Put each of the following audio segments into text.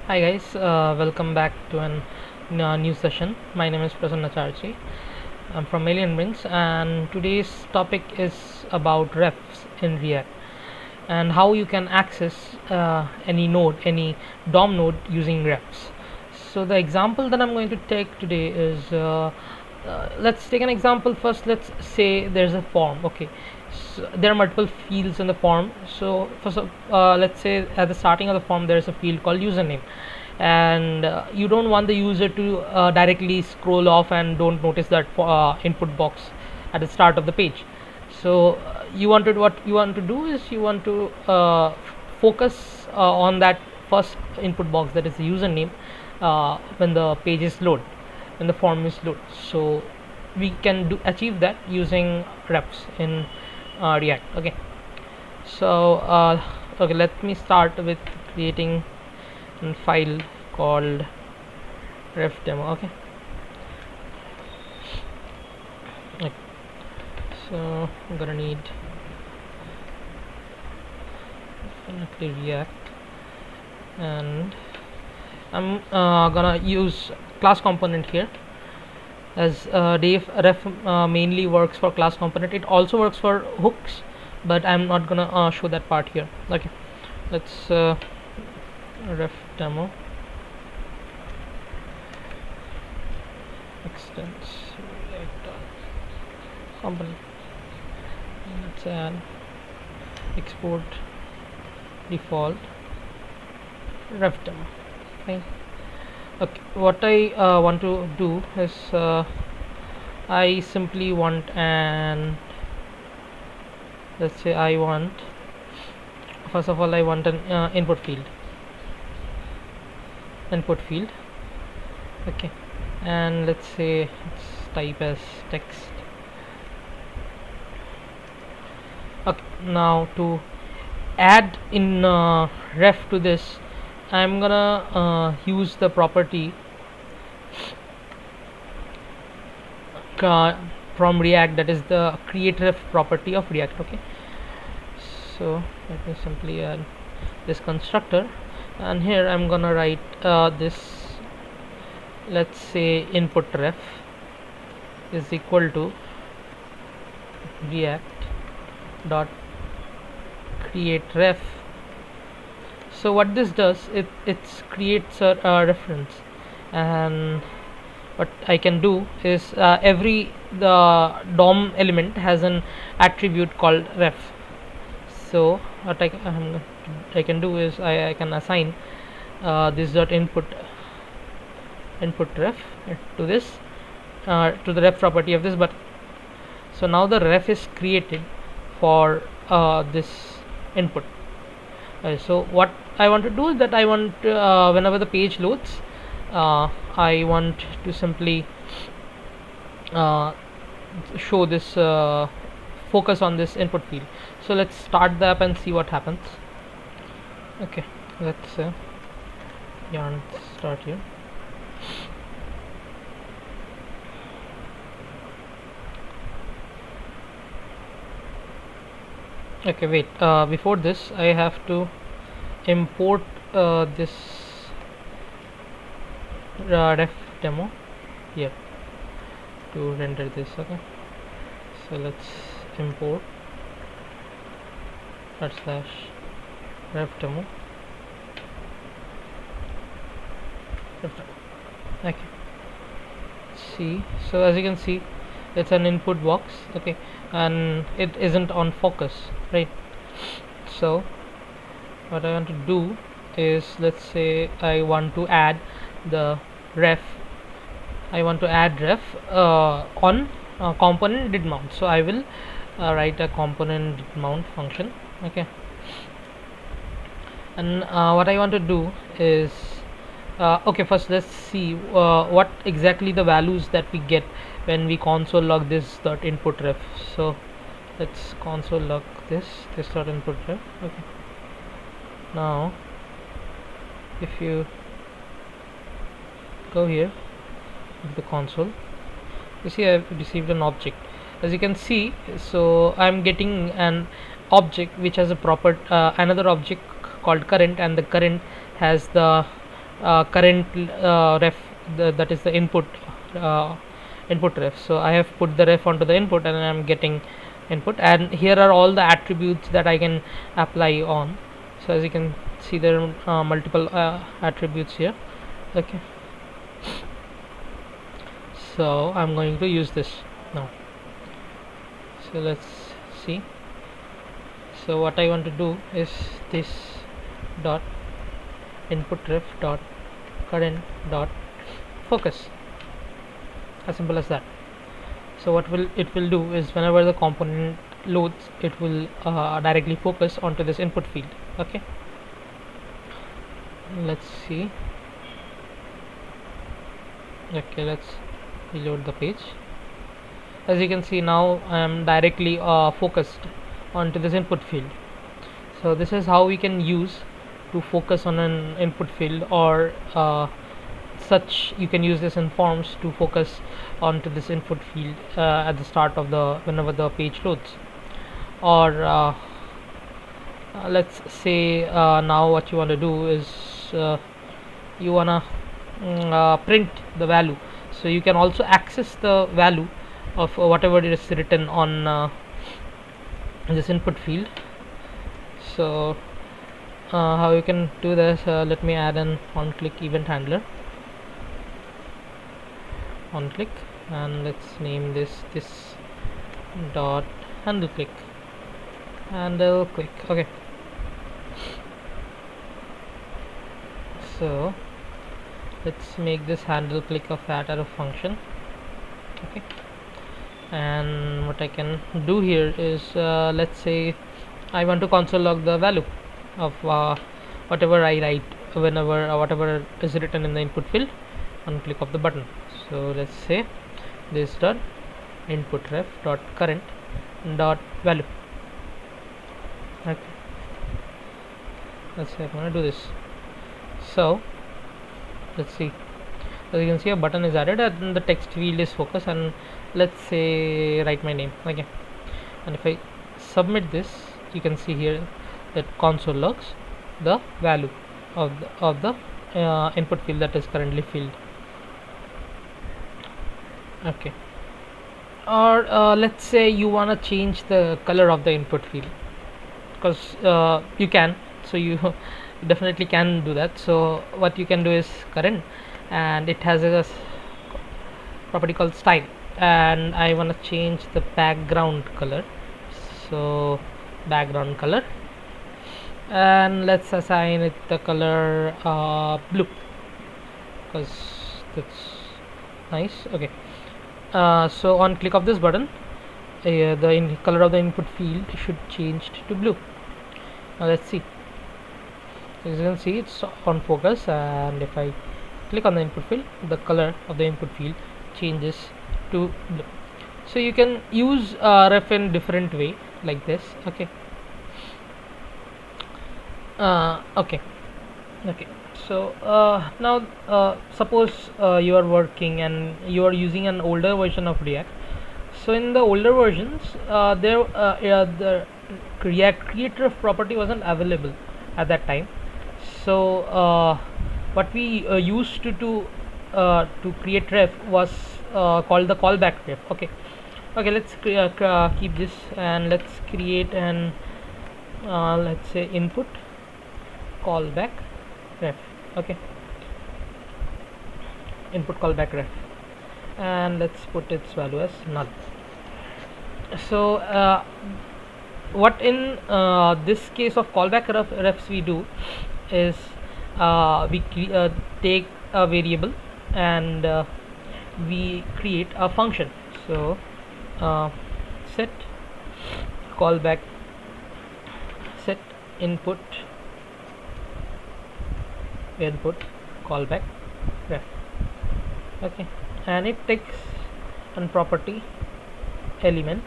Hi guys, welcome back to an new session. My name is Prasanna Charchi. I'm from Alien Brains, and today's topic is about refs in React and how you can access any node, any DOM node using refs. So the example that I'm going to take today is let's take an example first. Let's say there's a form. Okay, so there are multiple fields in the form. So first let's say at the starting of the form there is a field called username, and you don't want the user to directly scroll off and don't notice that input box at the start of the page. So what you want to do is you want to focus on that first input box, that is the username, when the page is load, when the form is load. So we can achieve that using refs in React. Okay, so okay, let me start with creating a file called ref demo. Okay, so I'm gonna need definitely React, and I'm gonna use class component here, as ref mainly works for class component. It also works for hooks, but I'm not gonna show that part here. Okay, let's ref demo extends React component. Let's add export default ref demo. Okay, what I want to do is I simply want an, let's say I want, first of all I want an input field. Okay, and let's say it's type as text. Okay, now to add in ref to this, I'm gonna use the property from React, that is the createRef property of React. Okay, so let me simply add this constructor, and here I'm gonna write this, let's say input ref is equal to React dot create ref. So what this does, it creates a reference, and what I can do is every the DOM element has an attribute called ref. So what I can do is I can assign this dot input ref to this, to the ref property of this. But so now the ref is created for this input. So what I want to do is that I want whenever the page loads, I want to simply show this focus on this input field. So let's start the app and see what happens. Okay, let's yarn start here. Okay, wait, before this I have to import this ref demo here to render this. Okay, so let's import /ref demo. Okay, see, so as you can see, it's an input box. Okay, and it isn't on focus, right? So what I want to do is, let's say I want to add the ref, on component did mount. So I will write a component did mount function. Okay, and what I want to do is okay, first let's see what exactly the values that we get when we console log this dot input ref. So let's console log this dot input ref. Okay, now if you go here to the console, you see I've received an object, as you can see. So I'm getting an object which has a another object called current, and the current has the current ref, that is the input ref. So I have put the ref onto the input and I am getting input, and here are all the attributes that I can apply on. So as you can see, there are multiple attributes here. Okay, so I'm going to use this now. So let's see. So what I want to do is this dot input ref dot current dot focus, as simple as that. So what will it will do is, whenever the component loads, it will directly focus onto this input field. Okay, let's see. Okay, let's reload the page. As you can see, now I am directly focused onto this input field. So this is how we can use to focus on an input field, or such you can use this in forms to focus onto this input field at the start of the whenever the page loads. Or let's say now what you want to do is you wanna print the value, so you can also access the value of whatever is written on this input field. So how you can do this, let me add an on click event handler, on click, and let's name this dot handle click. Okay, so let's make this handle click a fat arrow function. Okay, and what I can do here is let's say I want to console log the value of whatever I write whenever whatever is written in the input field on click of the button. So let's say this dot input ref dot current dot value. Okay, let's say I'm going to do this. So let's see, as you can see, a button is added and the text field is focus, and let's say write my name. Okay, and if I submit this, you can see here that console logs the value of the input field that is currently filled. Okay, or let's say you want to change the color of the input field, because you can, so you definitely can do that. So what you can do is current, and it has a property called style, and I want to change the background color. So background color, and let's assign it the color blue, because that's nice. Okay, so on click of this button, the color of the input field should change to blue. Now let's see. As you can see, it's on focus, and if I click on the input field, the color of the input field changes to blue. So you can use ref in different way like this. Okay, okay. So now suppose you are working and you are using an older version of React. So in the older versions, the createRef property wasn't available at that time. So what we used to create ref was called the callback ref. Okay, let's keep this, and let's create an let's say input callback ref. Okay, input callback ref, and let's put its value as null. So what in this case of callback refs we do is we take a variable and we create a function. So set callback set input callback ref. Okay, and it takes an property element,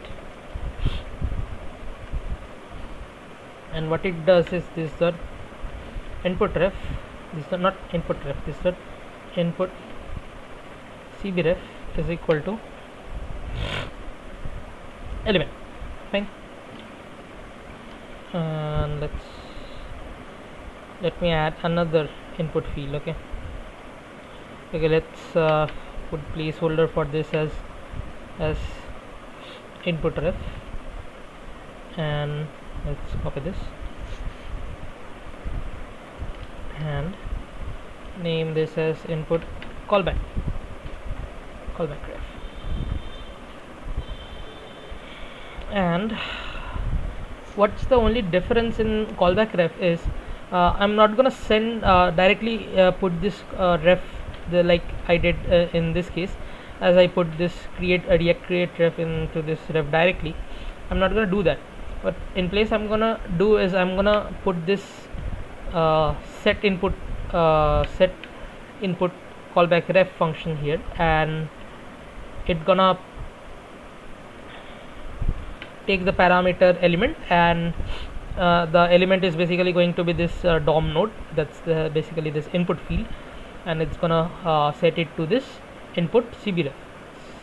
and what it does is this the input ref, this is not input ref, this is the input cbref is equal to element. Fine, and let me add another input field. Okay, Okay, let's put placeholder for this as input ref, and let's copy this and name this as input callback ref. And what's the only difference in callback ref is I'm not gonna send directly put this ref like I did in this case, as I put this create ref into this ref directly. I'm not gonna do that, but in place I'm gonna do is I'm gonna put this uh, set input set input callback ref function here, and it gonna take the parameter element, and the element is basically going to be this DOM node. That's basically this input field, and it's gonna set it to this input cbref.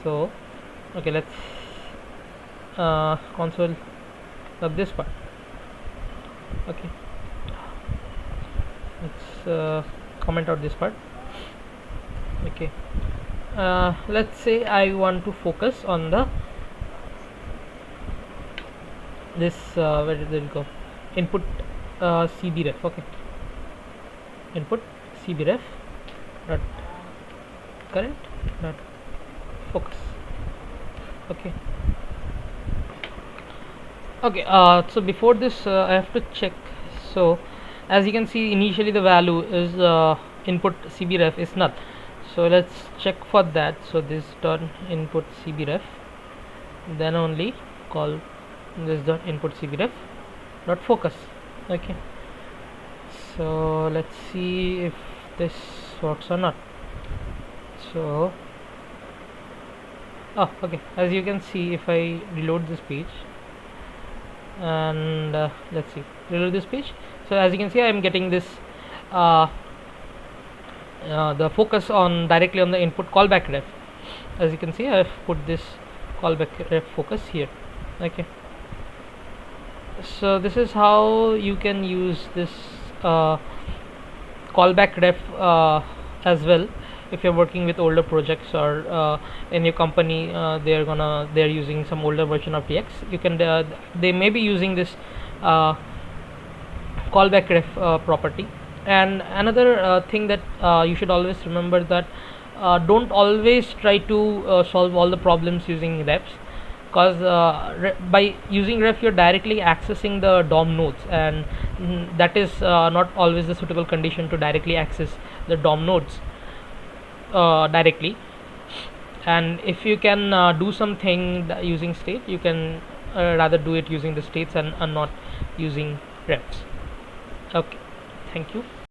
So okay, let's console of this part. Okay, let's comment out this part. Okay, let's say I want to focus on the this where did it go, input cbref. Okay, input cbref dot current dot focus. Okay, so before this I have to check. So as you can see, initially the value is input cbref is null, so let's check for that. So this dot input cbref, then only call this dot input cbref dot focus. Okay, so let's see if this works or not. So okay, as you can see, if I reload this page and let's see, reload this page, so as you can see, I am getting this the focus on directly on the input callback ref. As you can see, I have put this callback ref focus here. Okay, so this is how you can use this callback ref as well if you're working with older projects, or in your company they're using some older version of TX. You can they may be using this callback ref property. And another thing that you should always remember, that don't always try to solve all the problems using refs, because by using ref you're directly accessing the DOM nodes, and that is not always the suitable condition to directly access the DOM nodes directly. And if you can do something using state, you can rather do it using the states and not using refs. Okay, thank you.